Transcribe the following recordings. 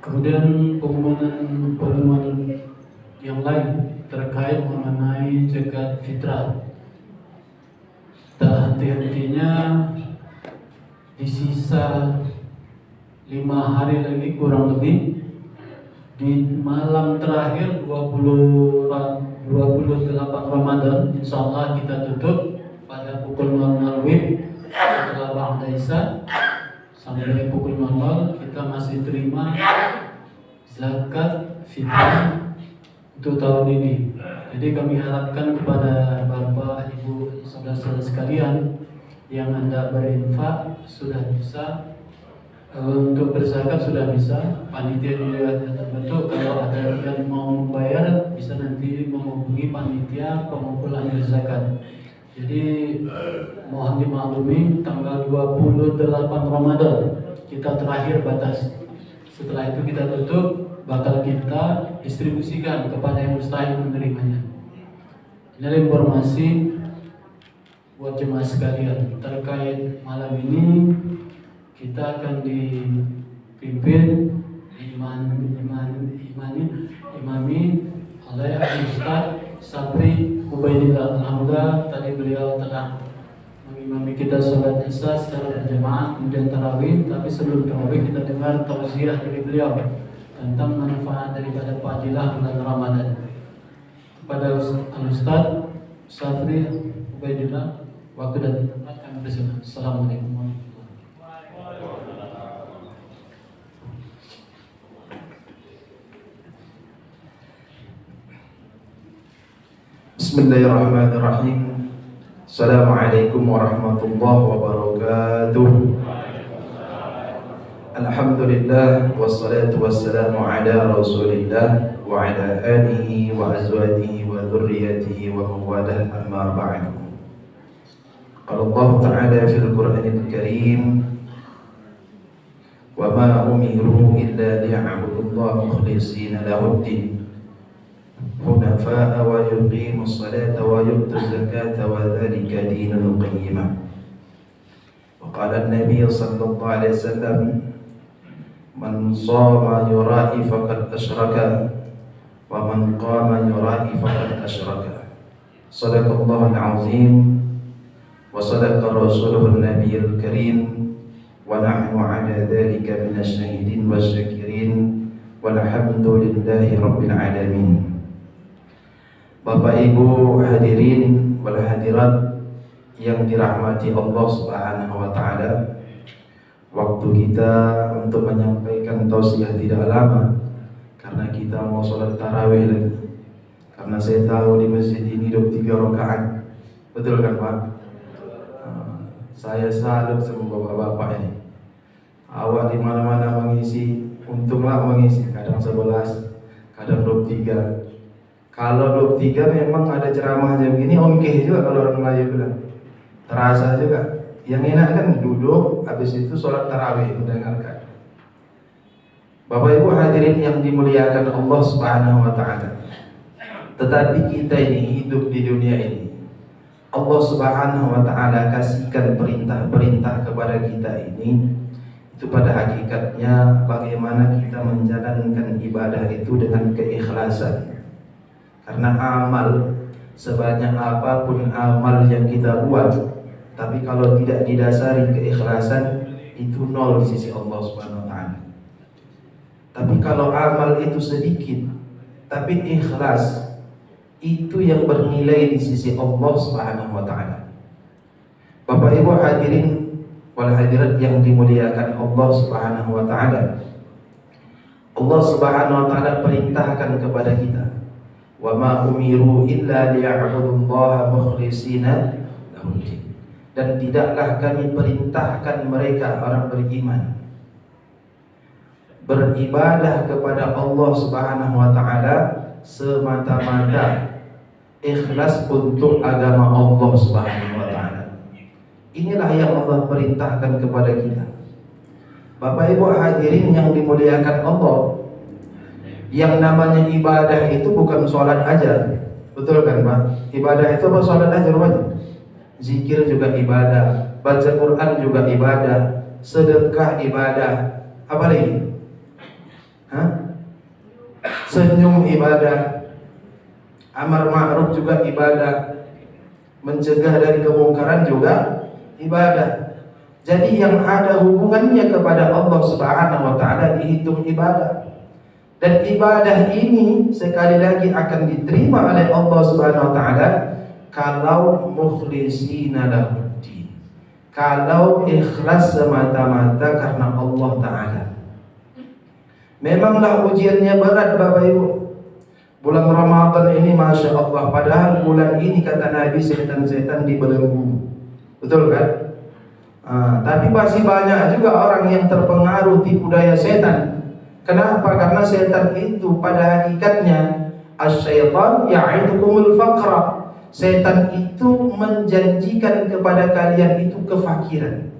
Kemudian pengumuman yang lain terkait mengenai zakat fitrah. Tak henti-hentinya di sisa 5 hari lagi kurang lebih, di malam terakhir 28 Ramadan, insya Allah kita tutup pada pukul 00 WIB setelah Ba'da Isya sampai pukul 00 kita masih terima zakat fitrah untuk tahun ini. Jadi kami harapkan kepada Bapak, Ibu, saudara-saudara sekalian yang hendak berinfak sudah bisa, untuk berzakat sudah bisa, panitia juga terbentuk. Kalau ada yang mau membayar bisa nanti menghubungi panitia pengumpulan zakat. Jadi mohon dimaklumi, tanggal 28 Ramadan kita terakhir batas. Setelah itu kita tutup, bakal kita distribusikan kepada yang mustahil menerimanya. Ini informasi buat jemaah sekalian terkait malam ini. Kita akan dipimpin imami oleh Ustaz Sabri Ubaidillah. Alhamdulillah tadi beliau telah mengimami kita sholat Isya secara berjamaah, kemudian tarawih. Tapi sebelum tarawih kita dengar tausiah dari beliau tentang manfaat daripada fadilah bulan Ramadan. Kepada Ustaz Sabri Ubaidillah, waktu dan tempat kami persilakan. Assalamualaikum warahmatullahi wabarakatuh. Bismillahirrahmanirrahim. Assalamualaikum warahmatullahi wabarakatuh. Alhamdulillah wassalatu wassalamu ala Rasulillah wa ala alihi wa azwajihi wa dzurriyyatihi wa mawalah, amma ba'd. Qala Allah Ta'ala fil Qur'anil Karim, wa ma umiru illa liya'budullaha mukhlishina lahud-din hunafa'a wa yuqimus salata wa yu'tuz zakata wa dzalika dinul qayyimah. Wa qala an-nabiy sallallahu alaihi wasallam, man shama yura'i faqad asyraka wa man qama yura'i faqad asyraka. Shadaqallahul azim wa sadaqa rasuluhun nabiyyul karim wa nahnu ala dzalika minasyahidin wasyakirin walhamdulillahi rabbil alamin. Bapak Ibu hadirin wal hadirat yang dirahmati Allah Subhanahu wa taala, waktu kita untuk menyampaikan tausiah tidak lama karena kita mau sholat tarawih lagi. Karena saya tahu di masjid ini 23 rakaat, betul kan Pak? Saya salut sama bapak-bapak ini. Awal di mana-mana mengisi, untunglah mengisi, kadang 11, kadang 23. Kalau 23 memang ada ceramah aja begini, ongkeh juga kalau orang Melayu bilang. Terasa juga. Yang enak kan duduk, habis itu sholat tarawih mendengarkan. Bapak Ibu hadirin yang dimuliakan Allah Subhanahu wa taala. Tetapi kita ini hidup di dunia ini, Allah Subhanahu wa taala kasihkan perintah-perintah kepada kita ini, itu pada hakikatnya bagaimana kita menjalankan ibadah itu dengan keikhlasan. Karena amal, sebanyak apapun amal yang kita buat, tapi kalau tidak didasari keikhlasan, itu nol di sisi Allah Subhanahu wa taala. Tapi kalau amal itu sedikit tapi ikhlas, itu yang bernilai di sisi Allah Subhanahu wa taala. Bapak Ibu hadirin wal hadirat yang dimuliakan Allah Subhanahu wa taala. Allah Subhanahu wa taala perintahkan kepada kita, wa ma umiru illa liya'budullaha mukhlishina lahud-din. Dan tidaklah kami perintahkan mereka orang beriman beribadah kepada Allah Subhanahu wa taala semata-mata ikhlas untuk agama Allah Subhanahu wa taala. Inilah yang Allah perintahkan kepada kita. Bapak Ibu hadirin yang dimuliakan Allah, yang namanya ibadah itu bukan sholat aja, betul kan Pak? Ibadah itu apa? Sholat aja rupanya. Zikir juga ibadah, baca Quran juga ibadah, sedekah ibadah, apa lagi? Hah? Senyum ibadah, amar ma'ruf juga ibadah, mencegah dari kemungkaran juga ibadah. Jadi yang ada hubungannya kepada Allah Subhanahu wa taala dihitung ibadah. Dan ibadah ini sekali lagi akan diterima oleh Allah Subhanahu wa taala kalau mukhlishina lahuddin. Kalau ikhlas semata-mata karena Allah taala. Memanglah ujiannya berat Bapak Ibu. Bulan Ramadan ini Masya Allah, padahal bulan ini kata Nabi setan-setan dibelenggu. Betul kan? Tapi masih banyak juga orang yang terpengaruh tipu daya setan. Kenapa? Karena setan itu pada hakikatnya asy-syaitan ya'idukumul faqra. Setan itu menjanjikan kepada kalian itu kefakiran.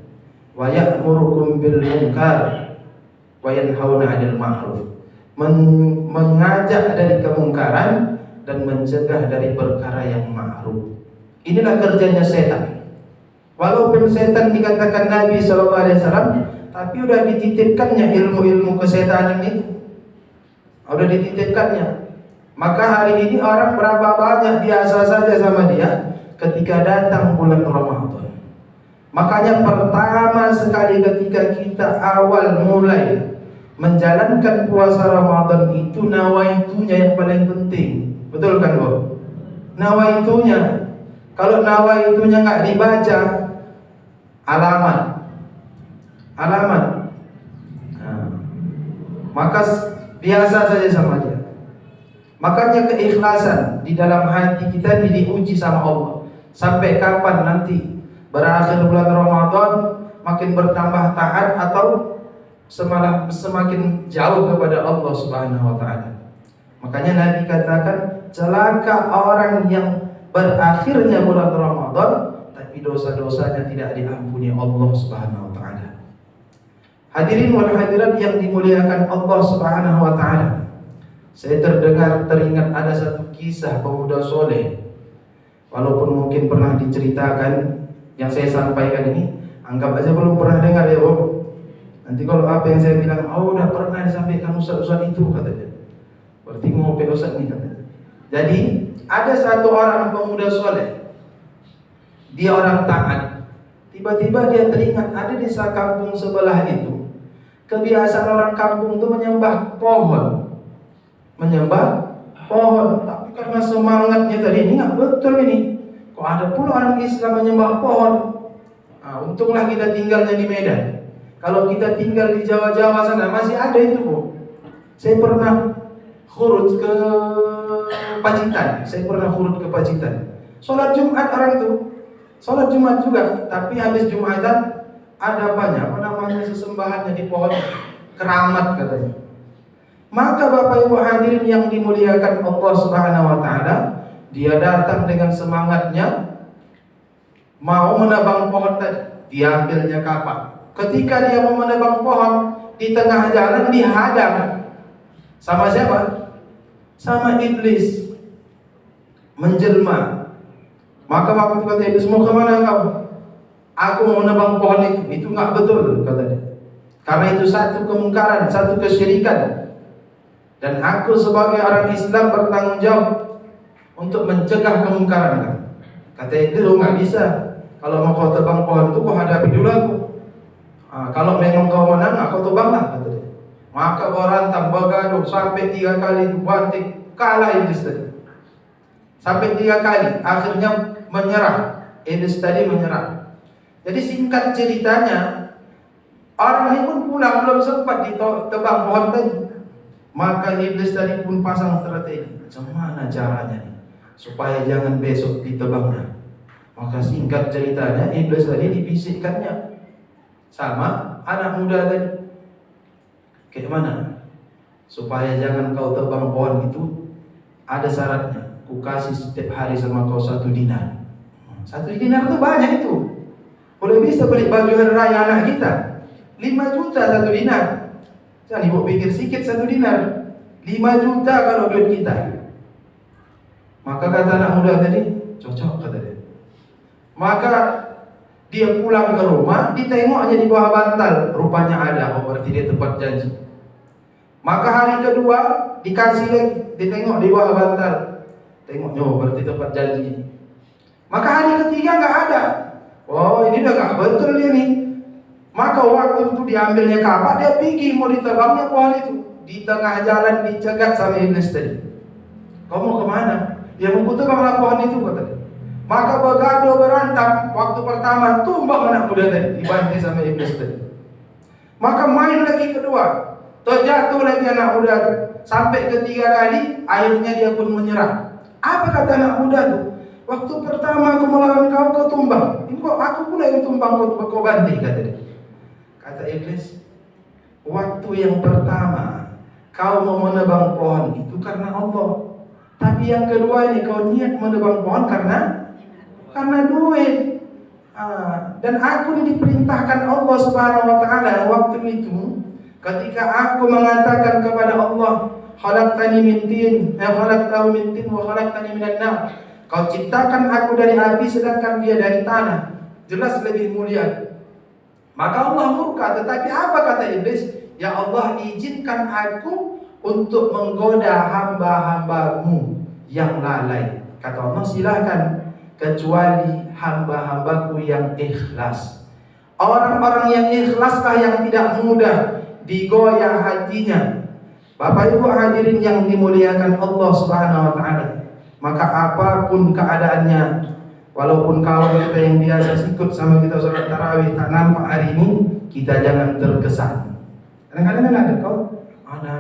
Wa ya'murukum bil munkar wa yanhauna 'anil ma'ruf. Mengajak dari kemungkaran dan mencegah dari perkara yang ma'ruf. Inilah kerjanya setan. Walaupun setan dikatakan Nabi SAW, tapi udah dititipkannya ilmu-ilmu kesetanan itu. Udah dititipkannya. Maka hari ini orang berapa banyak biasa saja sama dia ketika datang bulan Ramadan. Makanya pertama sekali ketika kita awal mulai menjalankan puasa Ramadan itu nawaitunya yang paling penting. Betul kan, Bu? Nawaitunya. Kalau nawaitunya nggak dibaca, alamat. Maka biasa saja sama dia. Makanya keikhlasan di dalam hati kita ini diuji sama Allah. Sampai kapan nanti berakhir bulan Ramadan makin bertambah taat atau semakin jauh kepada Allah Subhanahu wa taala. Makanya Nabi katakan, celaka orang yang berakhirnya bulan Ramadan tapi dosa-dosanya tidak diampuni Allah Subhanahu wa taala. Hadirin wal hadirat yang dimuliakan Allah Subhanahu wa taala. Saya teringat ada satu kisah pemuda soleh. Walaupun mungkin pernah diceritakan, yang saya sampaikan ini anggap aja belum pernah dengar ya, Bu. Nanti kalau apa yang saya bilang, oh udah pernah disampaikan ustaz-ustaz itu katanya, berarti mau ustaz nih katanya. Jadi ada satu orang pemuda soleh, dia orang taat. Tiba-tiba dia teringat ada desa kampung sebelah itu kebiasaan orang kampung itu menyembah pohon. Tapi karena semangatnya tadi ini nggak betul ini. Kok ada pula orang Islam menyembah pohon? Untunglah kita tinggalnya di Medan. Kalau kita tinggal di Jawa-Jawa sana masih ada itu, Bu. Saya pernah khurut ke Pacitan. Sholat Jumat orang itu. Sholat Jumat juga, tapi habis Jumatan ada banyak sesembahannya di pohon keramat katanya. Maka Bapak Ibu hadirin yang dimuliakan Allah Subhanahu wa taala, dia datang dengan semangatnya mau menebang pohon tadi. Diambilnya kapak. Ketika dia mau menebang pohon, di tengah jalan dihadang. Sama siapa? Sama iblis. Menjelma. Maka waktu kata iblis, mau kemana kau? Aku mau menebang pohon itu. Itu nggak betul kata dia. Karena itu satu kemungkaran, satu kesyirikan. Dan aku sebagai orang Islam bertanggung jawab untuk mencegah kemungkaran. Kata iblis, nggak bisa. Kalau mau kau tebang pohon itu, kau hadapi dulu aku. Kalau memang kau menang, aku tebanglah kata dia. Maka berantam begaduh sampai 3 kali dibanting, kalah iblis tadi. Sampai 3 kali, akhirnya menyerah. Iblis tadi menyerah. Jadi singkat ceritanya, orang ini pun pulang belum sempat ditebang pohon tadi. Maka iblis tadi pun pasang strategi. Macam mana caranya nih supaya jangan besok ditebangnya? Maka singkat ceritanya, iblis tadi dibisikkannya sama anak muda tadi. Kayak mana? Supaya jangan kau tebang pohon itu, ada syaratnya. Ku kasih setiap hari sama kau 1 dinar. 1 dinar itu banyak itu. Boleh bisa beli baju hari raya anak kita. 5 juta 1 dinar. Jangan ibu pikir sikit 1 dinar. 5 juta kalau duit kita. Maka kata anak muda tadi, cocok kata dia. Maka dia pulang ke rumah, ditengok aja di bawah bantal, rupanya ada. Oh berarti dia tempat janji. Maka hari kedua dikasih lagi, ditengok di bawah bantal. Tengoknya berarti tempat janji. Maka hari ketiga nggak ada. Oh, ini udah nggak betul dia nih. Maka waktu itu diambilnya kapak, dia pergi mau ditebangnya pohon itu. Di tengah jalan dicegat sama iblis tadi. Kau mau kemana? Ya mau kutebanglah pohon itu kata dia. Maka bergaduh berantem. Waktu pertama tumbang anak muda tadi, dibantai sama iblis tadi. Maka main lagi kedua, terjatuh lagi anak muda itu. Sampai ketiga kali, akhirnya dia pun menyerah. Apa kata anak muda itu? Waktu pertama aku melawan kau, kau tumbang. Ini kok aku pula yang tumbang, kau bantai kata dia. Kata iblis, waktu yang pertama kau mau menebang pohon itu karena Allah. Tapi yang kedua ini kau niat menebang pohon karena duit. Dan aku ini diperintahkan Allah Subhanahu wa taala waktu itu ketika aku mengatakan kepada Allah, khalaqtani min tin, khalaqtahu min tin wa khalaqtani minan nar. Kau ciptakan aku dari api sedangkan dia dari tanah. Jelas lebih mulia. Maka Allah murka, tetapi apa kata iblis? Ya Allah, izinkan aku untuk menggoda hamba-hambamu yang lalai. Kata Allah, silakan, kecuali hamba-hambaku yang ikhlas. Orang-orang yang ikhlaslah yang tidak mudah digoyah hatinya. Bapak Ibu hadirin yang dimuliakan Allah Subhanahu wa taala. Maka apapun keadaannya, walaupun kawan kita yang biasa ikut sama kita sholat tarawih tak nampak hari ini, kita jangan terkesan. Kadang-kadang ada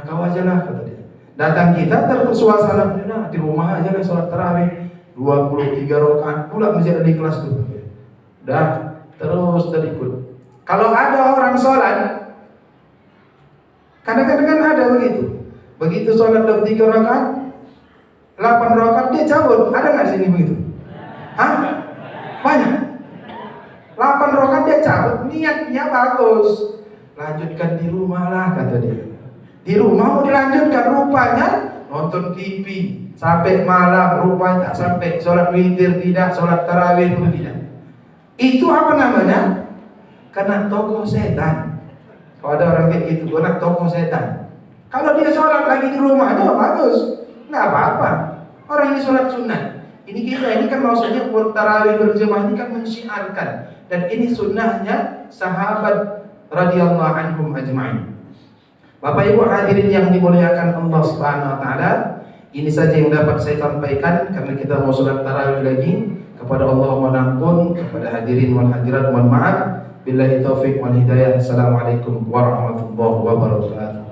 kau aja lah kata dia. Datang kita tersuasana, nah, di rumah aja lah sholat tarawih 23 rakaat pula masih ada di kelas tuh. Dah terus terikut. Kalau ada orang sholat, kadang-kadang kan ada begitu. Begitu sholat 23 rakaat, 8 rakaat dia cabut. Ada nggak sini begitu? Hah? Banyak. 8 rakaat dia cabut, niatnya bagus. Lanjutkan di rumah lah kata dia. Di rumah mau dilanjutkan, rupanya nonton TV sampai malam, rupanya tak sampai sholat witir tidak, sholat tarawih pun tidak. Itu apa namanya? Kena tokoh setan. Kalau ada orang kayak gitu, kena tokoh setan. Kalau dia sholat lagi di rumahnya bagus, nggak apa-apa. Orang ini sholat sunnah. Ini kita ini kan maksudnya tarawih berjamaah ini kan mensyiarkan, dan ini sunnahnya sahabat radhiyallahu anhum ajma'in. Bapak Ibu hadirin yang dimuliakan Allah Subhanahu wa taala, ini saja yang dapat saya sampaikan karena kita mau sholat tarawih lagi. Kepada Allah mohon ampun, kepada hadirin wal hadirat mohon maaf. Billahi taufik wal hidayah. Assalamualaikum warahmatullahi wabarakatuh.